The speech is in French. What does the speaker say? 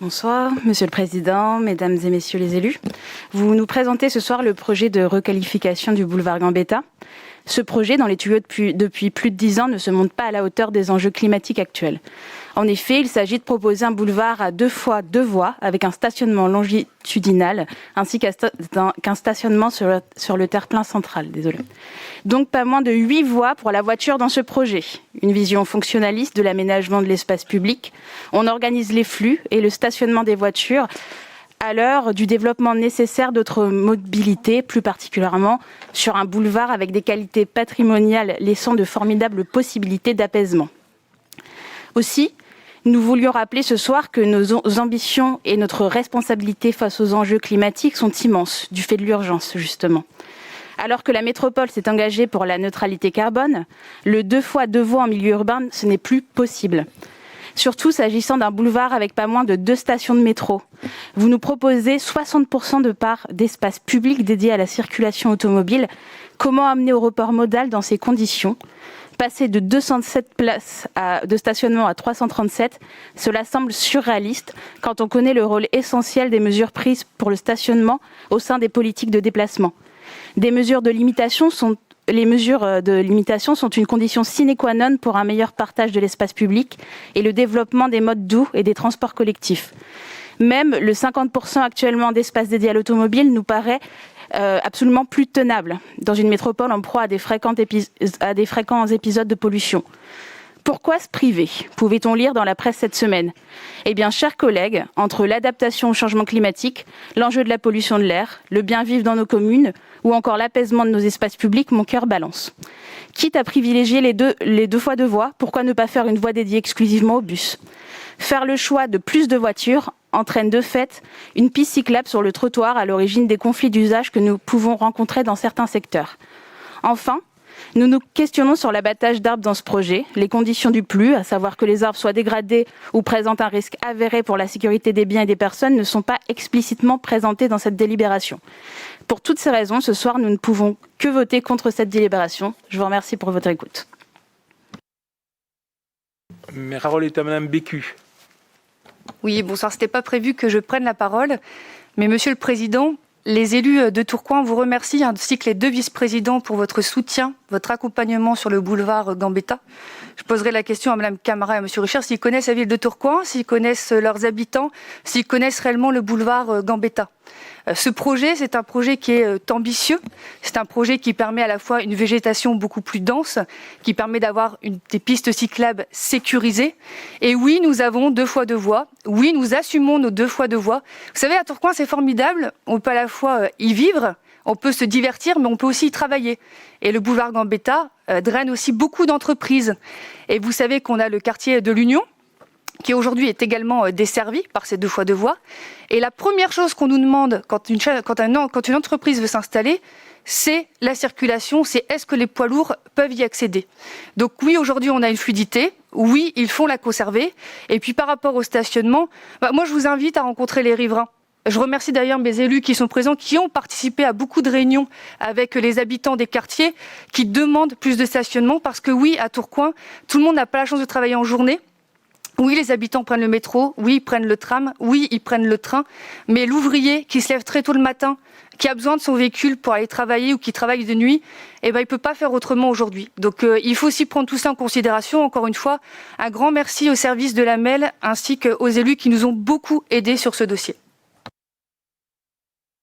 Bonsoir, Monsieur le Président, Mesdames et Messieurs les élus. Vous nous présentez ce soir le projet de requalification du boulevard Gambetta. Ce projet, dans les tuyaux depuis plus de 10 ans, ne se montre pas à la hauteur des enjeux climatiques actuels. En effet, il s'agit de proposer un boulevard à 2 fois 2 voies avec un stationnement longitudinal ainsi qu'un stationnement sur le terre-plein central. Donc pas moins de 8 voies pour la voiture dans ce projet. Une vision fonctionnaliste de l'aménagement de l'espace public. On organise les flux et le stationnement des voitures à l'heure du développement nécessaire d'autres mobilités, plus particulièrement sur un boulevard avec des qualités patrimoniales laissant de formidables possibilités d'apaisement. Aussi, nous voulions rappeler ce soir que nos ambitions et notre responsabilité face aux enjeux climatiques sont immenses, du fait de l'urgence, justement. Alors que la métropole s'est engagée pour la neutralité carbone, le 2 fois 2 voies en milieu urbain, ce n'est plus possible. Surtout s'agissant d'un boulevard avec pas moins de 2 stations de métro. Vous nous proposez 60% de part d'espace public dédié à la circulation automobile. Comment amener au report modal dans ces conditions ? Passer de 207 places de stationnement à 337, cela semble surréaliste quand on connaît le rôle essentiel des mesures prises pour le stationnement au sein des politiques de déplacement. Les mesures de limitation sont une condition sine qua non pour un meilleur partage de l'espace public et le développement des modes doux et des transports collectifs. Même le 50% actuellement d'espace dédié à l'automobile nous paraît absolument plus tenable dans une métropole en proie à des fréquents épisodes de pollution. Pourquoi se priver ? Pouvait-on lire dans la presse cette semaine ? Eh bien, chers collègues, entre l'adaptation au changement climatique, l'enjeu de la pollution de l'air, le bien vivre dans nos communes ou encore l'apaisement de nos espaces publics, mon cœur balance. Quitte à privilégier les deux fois 2 voies, pourquoi ne pas faire une voie dédiée exclusivement au bus ? Faire le choix de plus de voitures entraîne de fait une piste cyclable sur le trottoir à l'origine des conflits d'usage que nous pouvons rencontrer dans certains secteurs. Enfin, nous nous questionnons sur l'abattage d'arbres dans ce projet, les conditions du plus, à savoir que les arbres soient dégradés ou présentent un risque avéré pour la sécurité des biens et des personnes, ne sont pas explicitement présentés dans cette délibération. Pour toutes ces raisons, ce soir, nous ne pouvons que voter contre cette délibération. Je vous remercie pour votre écoute. La parole est à Madame Bécu. Oui, bonsoir. Ce n'était pas prévu que je prenne la parole, mais Monsieur le Président, les élus de Tourcoing vous remercient, ainsi que les 2 vice-présidents, pour votre soutien, votre accompagnement sur le boulevard Gambetta. Je poserai la question à Madame Camara et à Monsieur Richard s'ils connaissent la ville de Tourcoing, s'ils connaissent leurs habitants, s'ils connaissent réellement le boulevard Gambetta. Ce projet, c'est un projet qui est ambitieux. C'est un projet qui permet à la fois une végétation beaucoup plus dense, qui permet d'avoir des pistes cyclables sécurisées. Et oui, nous avons 2 fois 2 voies. Oui, nous assumons nos 2 fois 2 voies. Vous savez, à Tourcoing, c'est formidable. On peut à la fois y vivre, on peut se divertir, mais on peut aussi y travailler. Et le boulevard Gambetta draine aussi beaucoup d'entreprises. Et vous savez qu'on a le quartier de l'Union, qui aujourd'hui est également desservi par ces 2 fois 2 voies. Et la première chose qu'on nous demande quand une entreprise veut s'installer, c'est la circulation, c'est est-ce que les poids lourds peuvent y accéder. Donc oui, aujourd'hui on a une fluidité, oui, il faut la conserver. Et puis par rapport au stationnement, moi je vous invite à rencontrer les riverains. Je remercie d'ailleurs mes élus qui sont présents, qui ont participé à beaucoup de réunions avec les habitants des quartiers, qui demandent plus de stationnement, parce que oui, à Tourcoing, tout le monde n'a pas la chance de travailler en journée. Oui, les habitants prennent le métro, oui, ils prennent le tram, oui, ils prennent le train, mais l'ouvrier qui se lève très tôt le matin, qui a besoin de son véhicule pour aller travailler ou qui travaille de nuit, il ne peut pas faire autrement aujourd'hui. Donc il faut aussi prendre tout ça en considération. Encore une fois, un grand merci au service de la MEL ainsi qu'aux élus qui nous ont beaucoup aidés sur ce dossier.